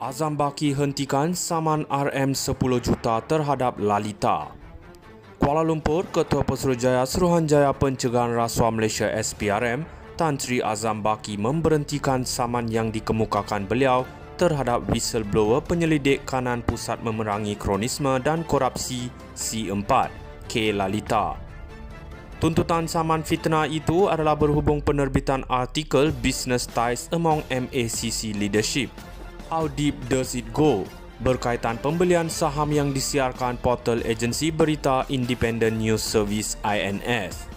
Azam Baki hentikan saman RM10 juta terhadap Lalita. Kuala Lumpur, Ketua Pesuruhjaya Suruhanjaya Pencegahan Rasuah Malaysia SPRM, Tan Sri Azam Baki memberhentikan saman yang dikemukakan beliau terhadap whistleblower penyelidik kanan Pusat Memerangi Kronisme dan Korupsi C4, K. Lalita. Tuntutan saman fitnah itu adalah berhubung penerbitan artikel Business Ties Among MACC Leadership. How deep does it go? Berkaitan pembelian saham yang disiarkan portal agensi berita Independent News Service INS.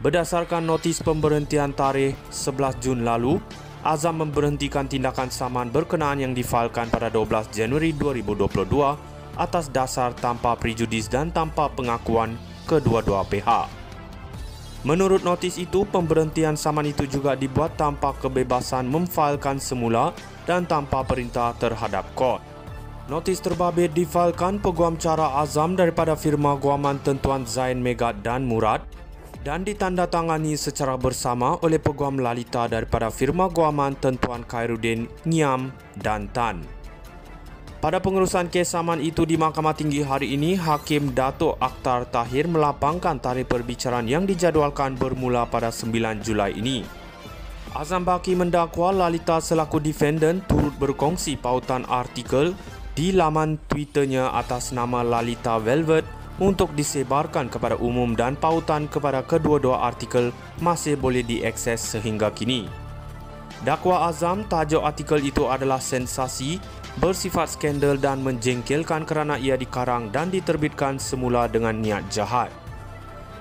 Berdasarkan notis pemberhentian tarikh 11 Jun lalu, Azam memberhentikan tindakan saman berkenaan yang difailkan pada 12 Januari 2022 atas dasar tanpa prejudis dan tanpa pengakuan kedua-dua pihak. Menurut notis itu, pemberhentian saman itu juga dibuat tanpa kebebasan memfailkan semula dan tanpa perintah terhadap kod. Notis terbabit difailkan peguam cara Azam daripada firma guaman tentuan Zain Megat dan Murad dan ditandatangani secara bersama oleh peguam Lalita daripada firma guaman tentuan Khairuddin, Ngiam dan Tan. Pada pengurusan kes saman itu di Mahkamah Tinggi hari ini, Hakim Datuk Akhtar Tahir melapangkan tarikh perbicaraan yang dijadualkan bermula pada 9 Julai ini. Azam Baki mendakwa Lalita selaku defendant turut berkongsi pautan artikel di laman Twitternya atas nama Lalita Velvet untuk disebarkan kepada umum dan pautan kepada kedua-dua artikel masih boleh diakses sehingga kini. Dakwa Azam, tajuk artikel itu adalah sensasi, bersifat skandal dan menjengkelkan kerana ia dikarang dan diterbitkan semula dengan niat jahat.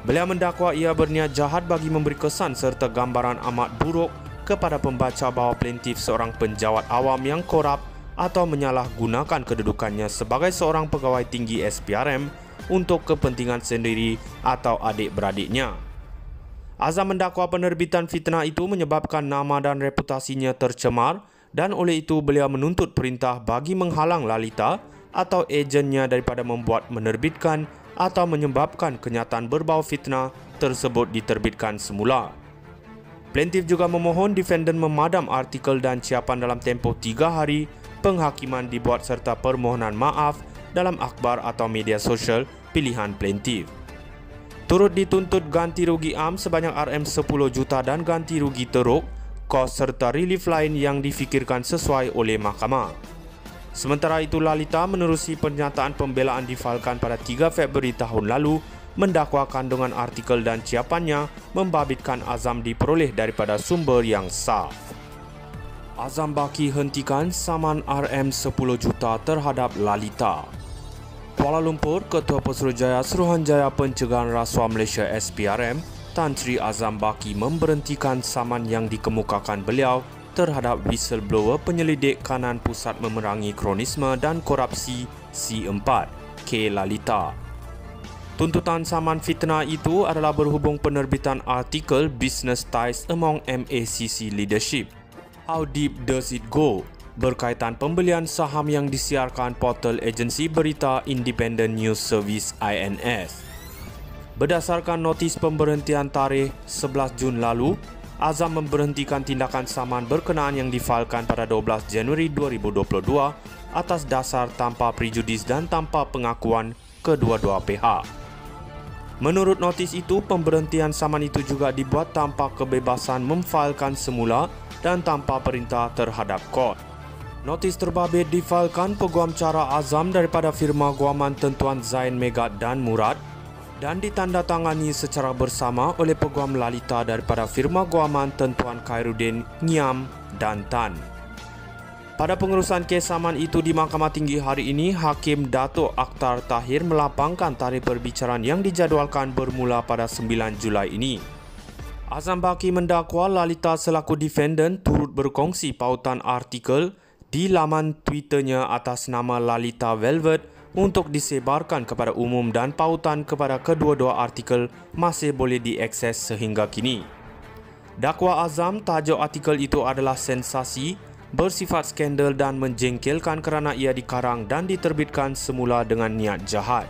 Beliau mendakwa ia berniat jahat bagi memberi kesan serta gambaran amat buruk kepada pembaca bahawa plaintiff seorang penjawat awam yang korup atau menyalahgunakan kedudukannya sebagai seorang pegawai tinggi SPRM untuk kepentingan sendiri atau adik-beradiknya. Azam mendakwa penerbitan fitnah itu menyebabkan nama dan reputasinya tercemar dan oleh itu beliau menuntut perintah bagi menghalang Lalita atau ejennya daripada membuat, menerbitkan atau menyebabkan kenyataan berbau fitnah tersebut diterbitkan semula. Plaintiff juga memohon defendant memadam artikel dan ciapan dalam tempoh 3 hari, penghakiman dibuat serta permohonan maaf dalam akhbar atau media sosial pilihan plaintiff. Turut dituntut ganti rugi am sebanyak RM10 juta dan ganti rugi teruk, kos serta relief lain yang difikirkan sesuai oleh mahkamah. Sementara itu, Lalita menerusi pernyataan pembelaan difailkan pada 3 Februari tahun lalu mendakwa kandungan artikel dan ciapannya membabitkan Azam diperoleh daripada sumber yang sah. Azam Baki hentikan saman RM10 juta terhadap Lalita. Kuala Lumpur, Ketua Pesuruhjaya Suruhanjaya Pencegahan Rasuah Malaysia SPRM, Tan Sri Azam Baki memberhentikan saman yang dikemukakan beliau terhadap whistleblower penyelidik kanan Pusat Memerangi Kronisme dan Korupsi C4, K. Lalita. Tuntutan saman fitnah itu adalah berhubung penerbitan artikel Business Ties Among MACC Leadership. How deep does it go? Berkaitan pembelian saham yang disiarkan portal agensi berita Independent News Service INS. Berdasarkan notis pemberhentian tarikh 11 Jun lalu, Azam memberhentikan tindakan saman berkenaan yang difailkan pada 12 Januari 2022 atas dasar tanpa prejudis dan tanpa pengakuan kedua-dua pihak. Menurut notis itu, pemberhentian saman itu juga dibuat tanpa kebebasan memfailkan semula dan tanpa perintah terhadap kod. Notis terbabit difailkan peguam cara Azam daripada firma guaman tentuan Zain Megat dan Murad dan ditandatangani secara bersama oleh peguam Lalita daripada firma guaman tentuan Khairuddin, Ngiam dan Tan. Pada pengurusan kes saman itu di Mahkamah Tinggi hari ini, Hakim Datuk Akhtar Tahir melapangkan tarikh perbicaraan yang dijadualkan bermula pada 9 Julai ini. Azam Baki mendakwa Lalita selaku defendant turut berkongsi pautan artikel di laman Twitternya atas nama Lalita Velvet untuk disebarkan kepada umum dan pautan kepada kedua-dua artikel masih boleh diakses sehingga kini. Dakwa Azam, tajuk artikel itu adalah sensasi, bersifat skandal dan menjengkelkan kerana ia dikarang dan diterbitkan semula dengan niat jahat.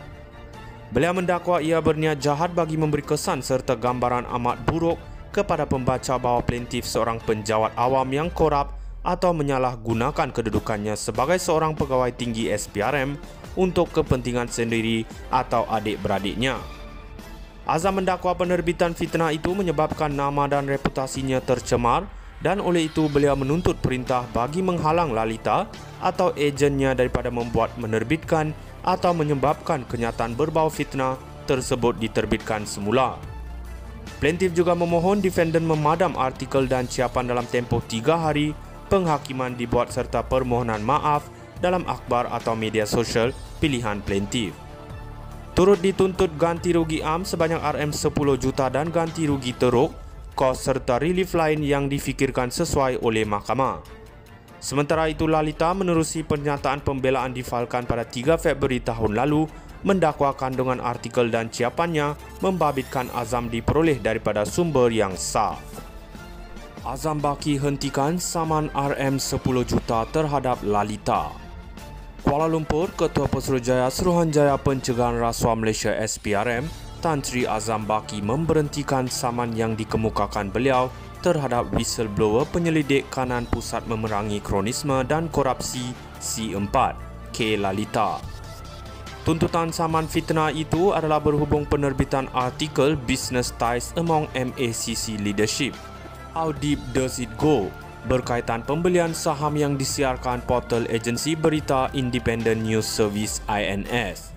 Beliau mendakwa ia berniat jahat bagi memberi kesan serta gambaran amat buruk kepada pembaca bahawa plaintiff seorang penjawat awam yang korup atau menyalahgunakan kedudukannya sebagai seorang pegawai tinggi SPRM untuk kepentingan sendiri atau adik-beradiknya. Azam mendakwa penerbitan fitnah itu menyebabkan nama dan reputasinya tercemar dan oleh itu beliau menuntut perintah bagi menghalang Lalita atau ejennya daripada membuat, menerbitkan atau menyebabkan kenyataan berbau fitnah tersebut diterbitkan semula. Plaintiff juga memohon defendant memadam artikel dan ciapan dalam tempoh 3 hari penghakiman dibuat serta permohonan maaf dalam akhbar atau media sosial pilihan plaintiff. Turut dituntut ganti rugi am sebanyak RM10 juta dan ganti rugi teruk, kos serta relief lain yang difikirkan sesuai oleh mahkamah. Sementara itu, Lalita menerusi pernyataan pembelaan difalkan pada 3 Februari tahun lalu mendakwa kandungan artikel dan ciapannya membabitkan Azam diperoleh daripada sumber yang sah. Azam Baki hentikan saman RM10 juta terhadap Lalita. Kuala Lumpur, Ketua Pesuruhjaya Suruhanjaya Pencegahan Rasuah Malaysia SPRM, Tan Sri Azam Baki memberhentikan saman yang dikemukakan beliau terhadap whistleblower penyelidik kanan Pusat Memerangi Kronisme dan Korupsi C4, K. Lalita. Tuntutan saman fitnah itu adalah berhubung penerbitan artikel Business Ties Among MACC Leadership. How Deep Does It Go? Berkaitan pembelian saham yang disiarkan portal agensi berita Independent News Service INS.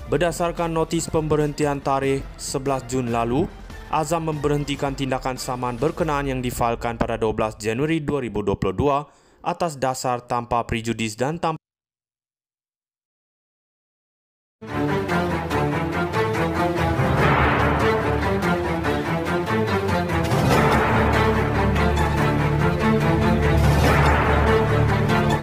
Berdasarkan notis pemberhentian tarikh 11 Jun lalu, Azam memberhentikan tindakan saman berkenaan yang difalkan pada 12 Januari 2022 atas dasar tanpa prejudis dan tanpa